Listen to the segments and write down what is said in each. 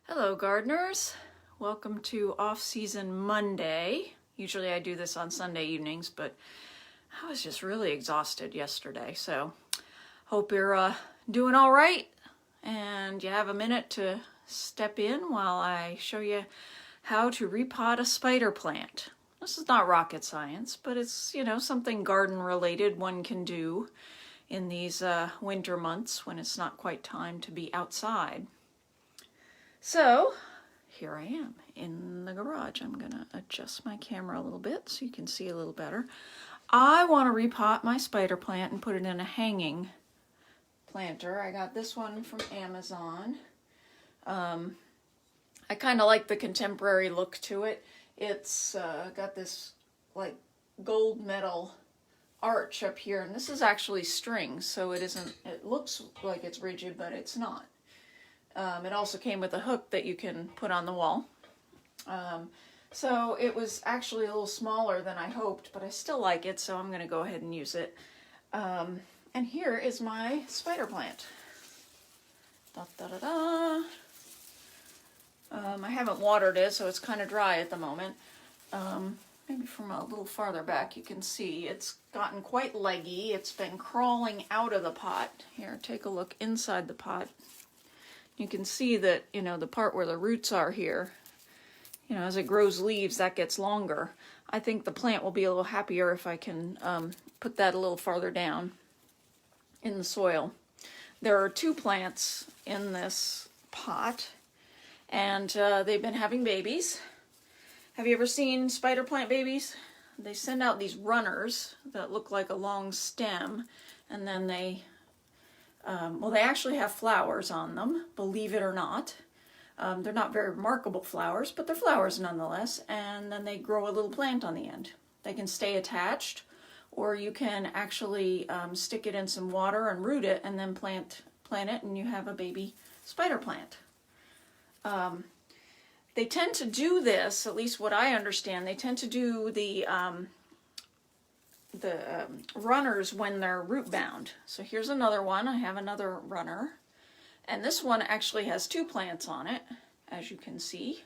Hello gardeners, welcome to off-season Monday. Usually I do this on Sunday evenings, but I was just really exhausted yesterday, so hope you're doing all right and you have a minute to step in while I show you how to repot a spider plant. This is not rocket science, but it's, something garden related one can do in these winter months when it's not quite time to be outside. So here I am in the garage. I'm gonna adjust my camera a little bit so you can see a little better. I want to repot my spider plant and put it in a hanging planter. I got this one from Amazon. I kind of like the contemporary look to it. It's got this like gold metal arch up here, and this is actually string, so it looks like it's rigid, but it's not. It also came with a hook that you can put on the wall. So it was actually a little smaller than I hoped, but I still like it, so I'm going to go ahead and use it. And here is my spider plant. Da, da, da, da. I haven't watered it, so it's kind of dry at the moment. Maybe from a little farther back you can see it's gotten quite leggy. It's been crawling out of the pot. Here, take a look inside the pot. You can see that, the part where the roots are here, as it grows leaves, that gets longer. I think the plant will be a little happier if I can put that a little farther down in the soil. There are two plants in this pot, and they've been having babies. Have you ever seen spider plant babies? They send out these runners that look like a long stem, and then they actually have flowers on them, believe it or not. They're not very remarkable flowers, but they're flowers nonetheless, and then they grow a little plant on the end. They can stay attached, or you can actually stick it in some water and root it, and then plant it, and you have a baby spider plant. They tend to do this, at least what I understand, they tend to do the runners when they're root bound. So here's another one. I have another runner, and this one actually has two plants on it, as you can see.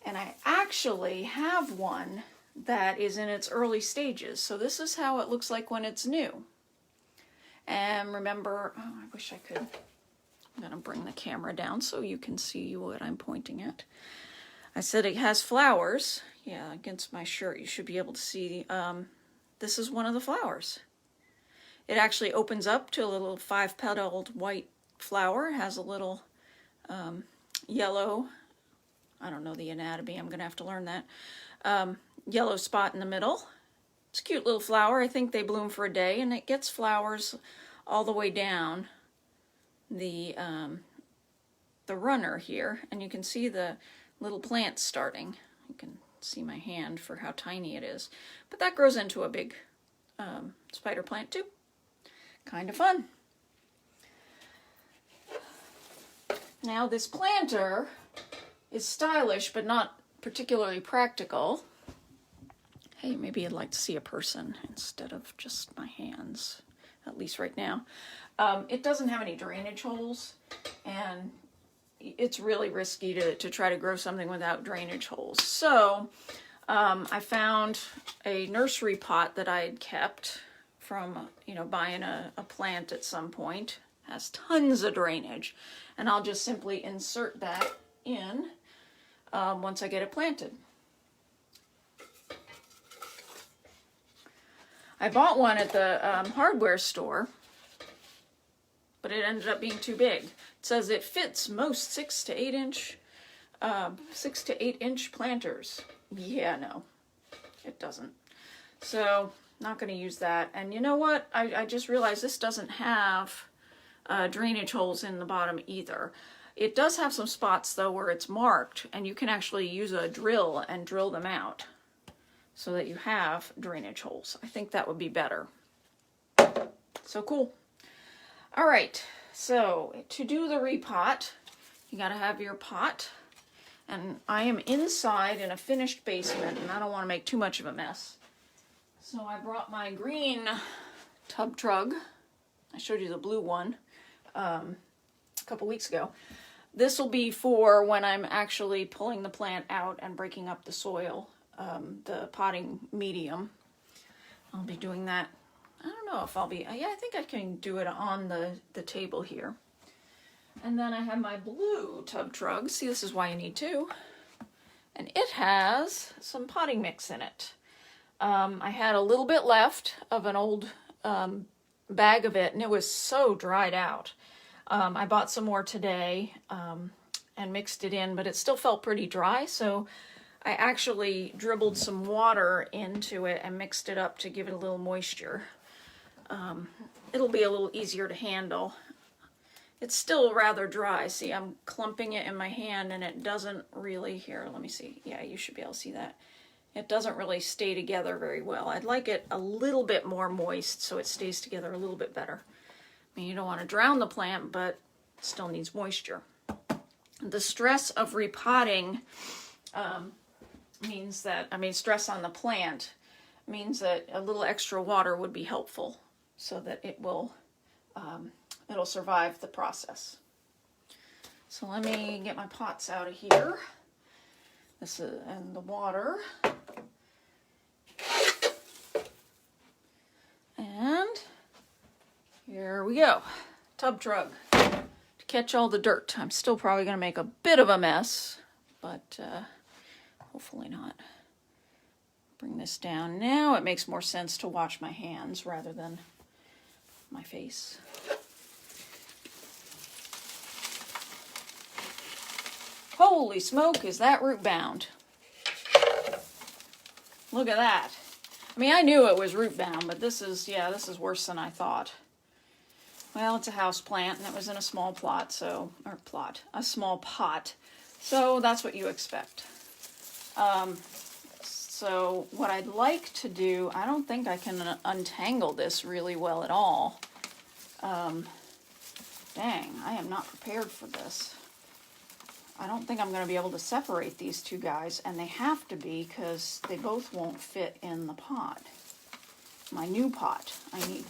And I actually have one that is in its early stages. So this is how it looks like when it's new. And remember, I wish I could. I'm going to bring the camera down so you can see what I'm pointing at. I said it has flowers. Yeah, against my shirt you should be able to see. This is one of the flowers. It actually opens up to a little 5-petaled white flower. It has a little yellow, I don't know the anatomy, I'm going to have to learn that, yellow spot in the middle. It's a cute little flower. I think they bloom for a day, and it gets flowers all the way down the runner here, and you can see the little plant starting. You can see my hand for how tiny it is, but that grows into a big spider plant too. Kind of fun. Now this planter is stylish but not particularly practical. Hey, maybe I'd like to see a person instead of just my hands, at least right now. It doesn't have any drainage holes, and it's really risky to try to grow something without drainage holes. So I found a nursery pot that I had kept from, buying a plant at some point. It has tons of drainage, and I'll just simply insert that in once I get it planted. I bought one at the hardware store, but it ended up being too big. It says it fits most 6 to 8 inch planters. Yeah, no, it doesn't. So not going to use that. And you know what? I just realized this doesn't have drainage holes in the bottom either. It does have some spots though where it's marked, and you can actually use a drill and drill them out so that you have drainage holes. I think that would be better. So cool. All right, so to do the repot, you got to have your pot, and I am inside in a finished basement, and I don't want to make too much of a mess. So I brought my green tub trug. I showed you the blue one a couple weeks ago. This will be for when I'm actually pulling the plant out and breaking up the soil, the potting medium. I'll be doing that. I don't know if I'll be, yeah, I think I can do it on the table here. And then I have my blue tub trug. See, this is why you need two. And it has some potting mix in it. I had a little bit left of an old bag of it, and it was so dried out. I bought some more today and mixed it in, but it still felt pretty dry, so I actually dribbled some water into it and mixed it up to give it a little moisture. It'll be a little easier to handle. It's still rather dry. See, I'm clumping it in my hand and it doesn't really, here, let me see. Yeah, you should be able to see that. It doesn't really stay together very well. I'd like it a little bit more moist so it stays together a little bit better. I mean, you don't want to drown the plant, but it still needs moisture. The stress of repotting means that, stress on the plant means that a little extra water would be helpful so that it will, it'll survive the process. So let me get my pots out of here. This is, and the water. And here we go. Tub trug to catch all the dirt. I'm still probably going to make a bit of a mess, but hopefully not. Bring this down. Now it makes more sense to wash my hands rather than my face. Holy smoke, is that root bound? Look at that. I mean, I knew it was root bound, but this is worse than I thought. Well, it's a house plant and it was in a small plot, a small pot. So that's what you expect. So what I'd like to do, I don't think I can untangle this really well at all. Dang, I am not prepared for this. I don't think I'm going to be able to separate these two guys, and they have to be because they both won't fit in the pot. My new pot. I need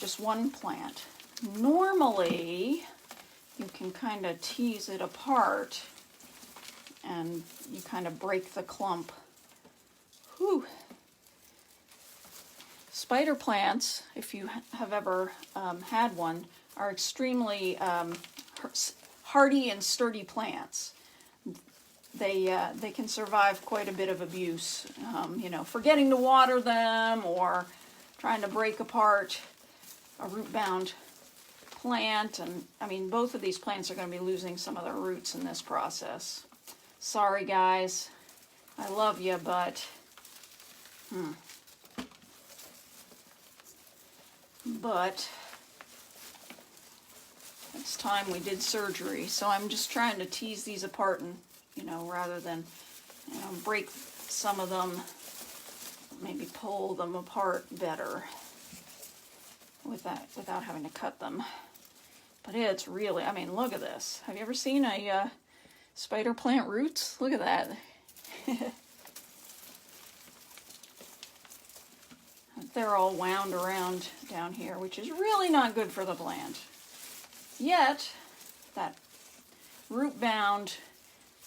just one plant. Normally, you can kind of tease it apart and you kind of break the clump. Whew. Spider plants, if you have ever had one, are extremely hardy and sturdy plants. They can survive quite a bit of abuse, forgetting to water them or trying to break apart a root-bound plant. And I mean, both of these plants are going to be losing some of their roots in this process. Sorry, guys. I love you, but it's time we did surgery, so I'm just trying to tease these apart and, rather than, break some of them, maybe pull them apart better without having to cut them. But it's really, look at this. Have you ever seen a spider plant roots? Look at that. They're all wound around down here, which is really not good for the plant. Yet, that root bound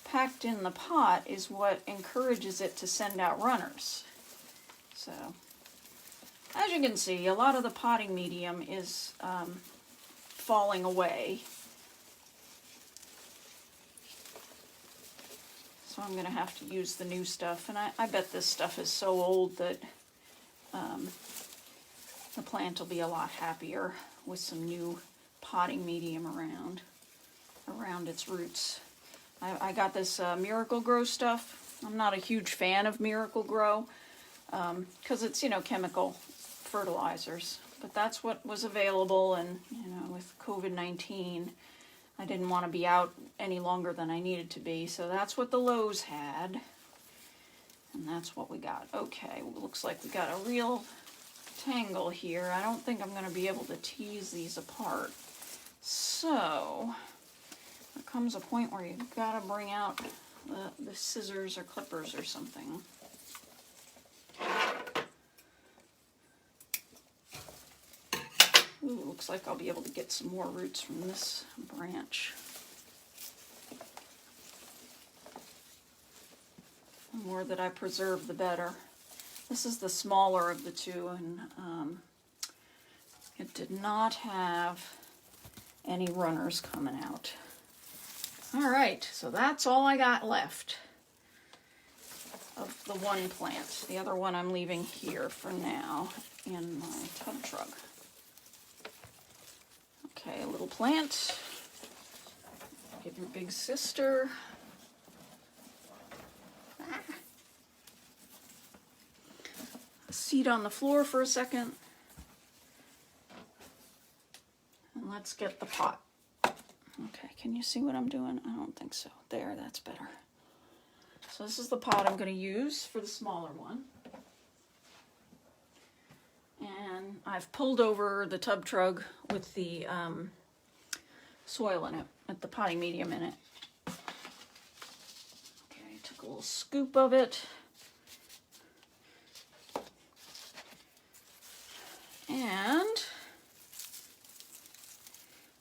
packed in the pot is what encourages it to send out runners. So, as you can see, a lot of the potting medium is falling away. So I'm going to have to use the new stuff, and I bet this stuff is so old that the plant will be a lot happier with some new potting medium around its roots. I got this Miracle-Gro stuff. I'm not a huge fan of Miracle-Gro because it's, chemical fertilizers. But that's what was available, and, with COVID-19, I didn't want to be out any longer than I needed to be, so that's what the Lowe's had. And that's what we got. Okay, well, looks like we got a real tangle here. I don't think I'm going to be able to tease these apart. So, there comes a point where you've got to bring out the scissors or clippers or something. Ooh, Looks like I'll be able to get some more roots from this branch. The more that I preserve, the better. This is the smaller of the two, and it did not have any runners coming out. All right, so that's all I got left of the one plant. The other one I'm leaving here for now in my tub truck. Okay, a little plant. Give your big sister. A seat on the floor for a second. And let's get the pot. Okay, can you see what I'm doing? I don't think so. There, that's better. So this is the pot I'm going to use for the smaller one. And I've pulled over the tub trug with the soil in it, with the potting medium in it. Okay, took a little scoop of it. And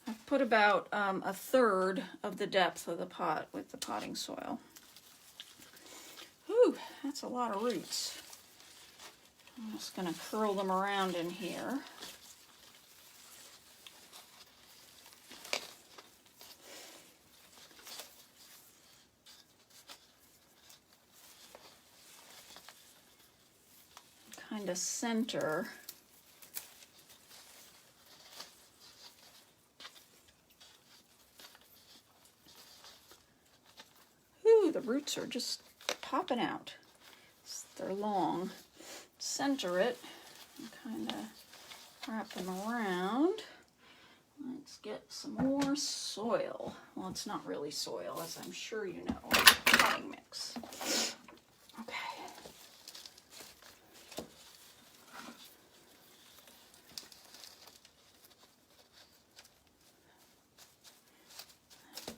I've put about a third of the depth of the pot with the potting soil. Whew, that's a lot of roots. I'm just going to curl them around in here. Kind of center. Ooh, the roots are just popping out. They're long. Center it and kind of wrap them around. Let's get some more soil. Well, it's not really soil, as I'm sure you know. It's potting mix. Okay.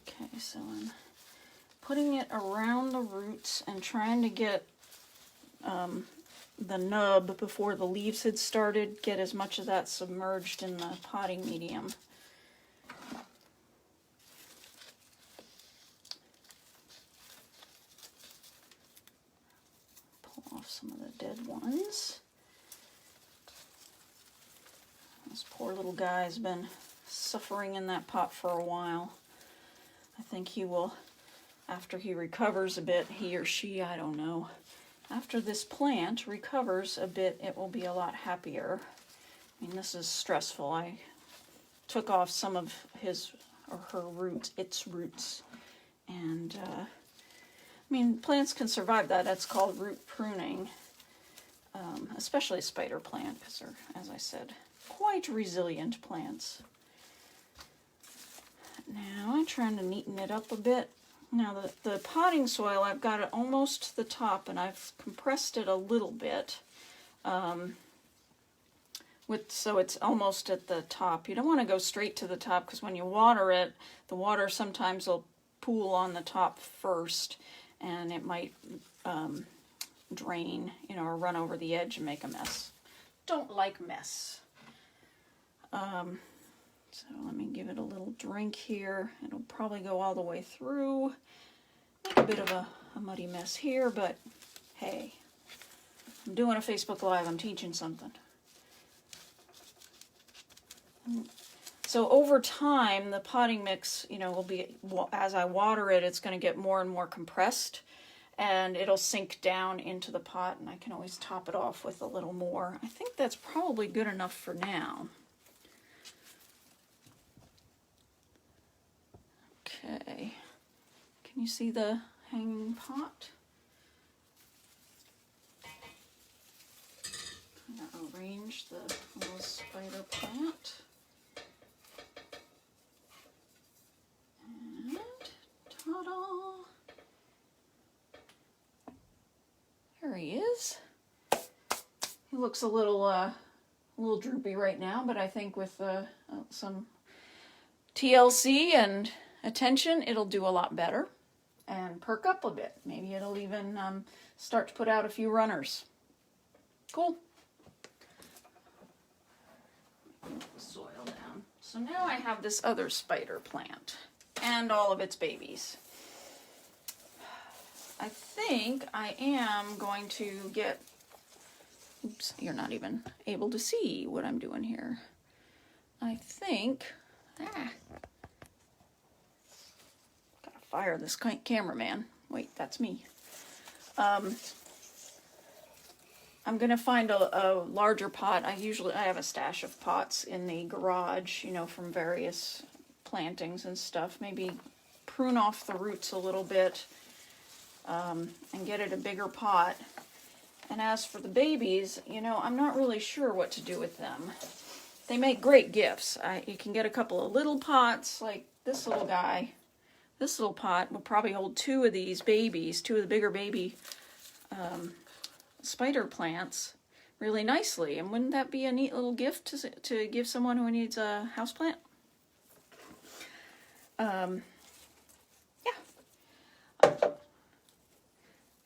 Okay, so I'm putting it around the roots and trying to get the nub before the leaves had started, get as much of that submerged in the potting medium. Pull off some of the dead ones. This poor little guy's been suffering in that pot for a while. I think he will, after he recovers a bit, he or she, I don't know, after this plant recovers a bit, it will be a lot happier. I mean, this is stressful. I took off some of his or her roots, its roots, and I mean, plants can survive that. That's called root pruning, especially a spider plant, because they're, as I said, quite resilient plants. Now I'm trying to neaten it up a bit. Now the potting soil, I've got it almost to the top, and I've compressed it a little bit, so it's almost at the top. You don't want to go straight to the top, because when you water it, the water sometimes will pool on the top first, and it might drain, or run over the edge and make a mess. Don't like mess. So let me give it a little drink here. It'll probably go all the way through. Make a bit of a muddy mess here, but hey, I'm doing a Facebook Live. I'm teaching something. So over time, the potting mix, will be, as I water it, it's going to get more and more compressed, and it'll sink down into the pot, and I can always top it off with a little more. I think that's probably good enough for now. Okay, can you see the hanging pot? I'm going to arrange the little spider plant. And ta-da! There he is. He looks a little droopy right now, but I think with some TLC and attention, it'll do a lot better and perk up a bit. Maybe it'll even start to put out a few runners. Cool. Put the soil down So now I have this other spider plant and all of its babies. I think I am going to get, oops, you're not even able to see what I'm doing here. I think, gotta fire this cameraman. Wait, that's me. I'm gonna find a larger pot. I have a stash of pots in the garage, you know, from various plantings and stuff. Maybe prune off the roots a little bit and get it a bigger pot. And as for the babies, you know, I'm not really sure what to do with them. They make great gifts. You can get a couple of little pots, like this little guy. This little pot will probably hold two of these babies, two of the bigger baby spider plants really nicely. And wouldn't that be a neat little gift to give someone who needs a houseplant? Yeah.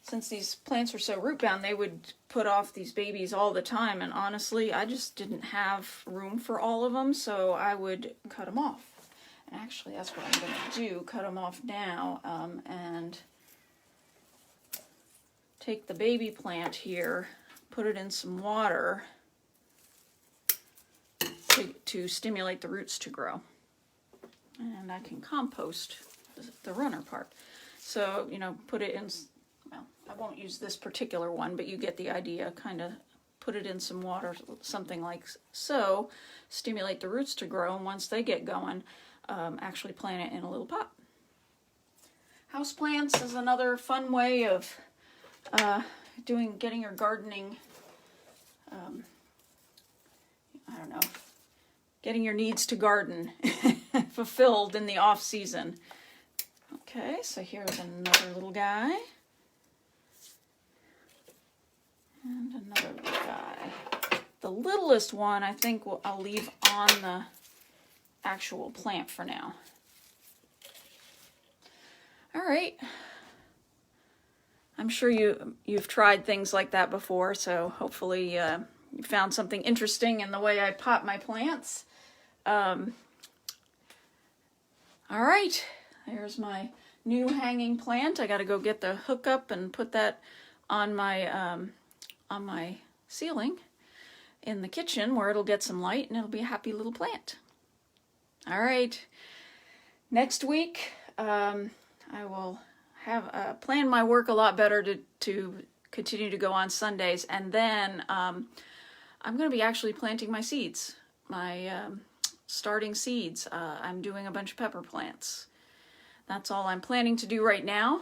Since these plants are so root bound, they would put off these babies all the time, and honestly, I just didn't have room for all of them, so I would cut them off. And actually, that's what I'm going to do, cut them off now, and take the baby plant here, put it in some water to stimulate the roots to grow. And I can compost the runner part. So, you know, put it in, well, I won't use this particular one, but you get the idea. Kind of put it in some water, something like so, stimulate the roots to grow, and once they get going, actually plant it in a little pot. Houseplants is another fun way of getting your gardening, I don't know, getting your needs to garden fulfilled in the off season. Okay, so here's another little guy. And another little guy. The littlest one, I think I'll leave on the actual plant for now. All right. I'm sure you've tried things like that before, so hopefully you found something interesting in the way I pot my plants. All right, there's my new hanging plant. I got to go get the hookup and put that on my ceiling in the kitchen where it'll get some light and it'll be a happy little plant. All right, next week I will have plan my work a lot better to continue to go on Sundays, and then I'm going to be actually planting my seeds, my starting seeds. I'm doing a bunch of pepper plants. That's all I'm planning to do right now,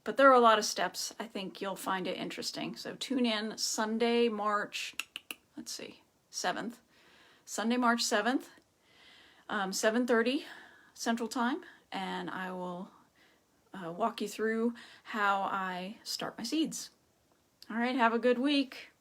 but there are a lot of steps. I think you'll find it interesting. So tune in Sunday, March 7th. Sunday, March 7th, 7:30 Central Time, and I will walk you through how I start my seeds. All right, have a good week.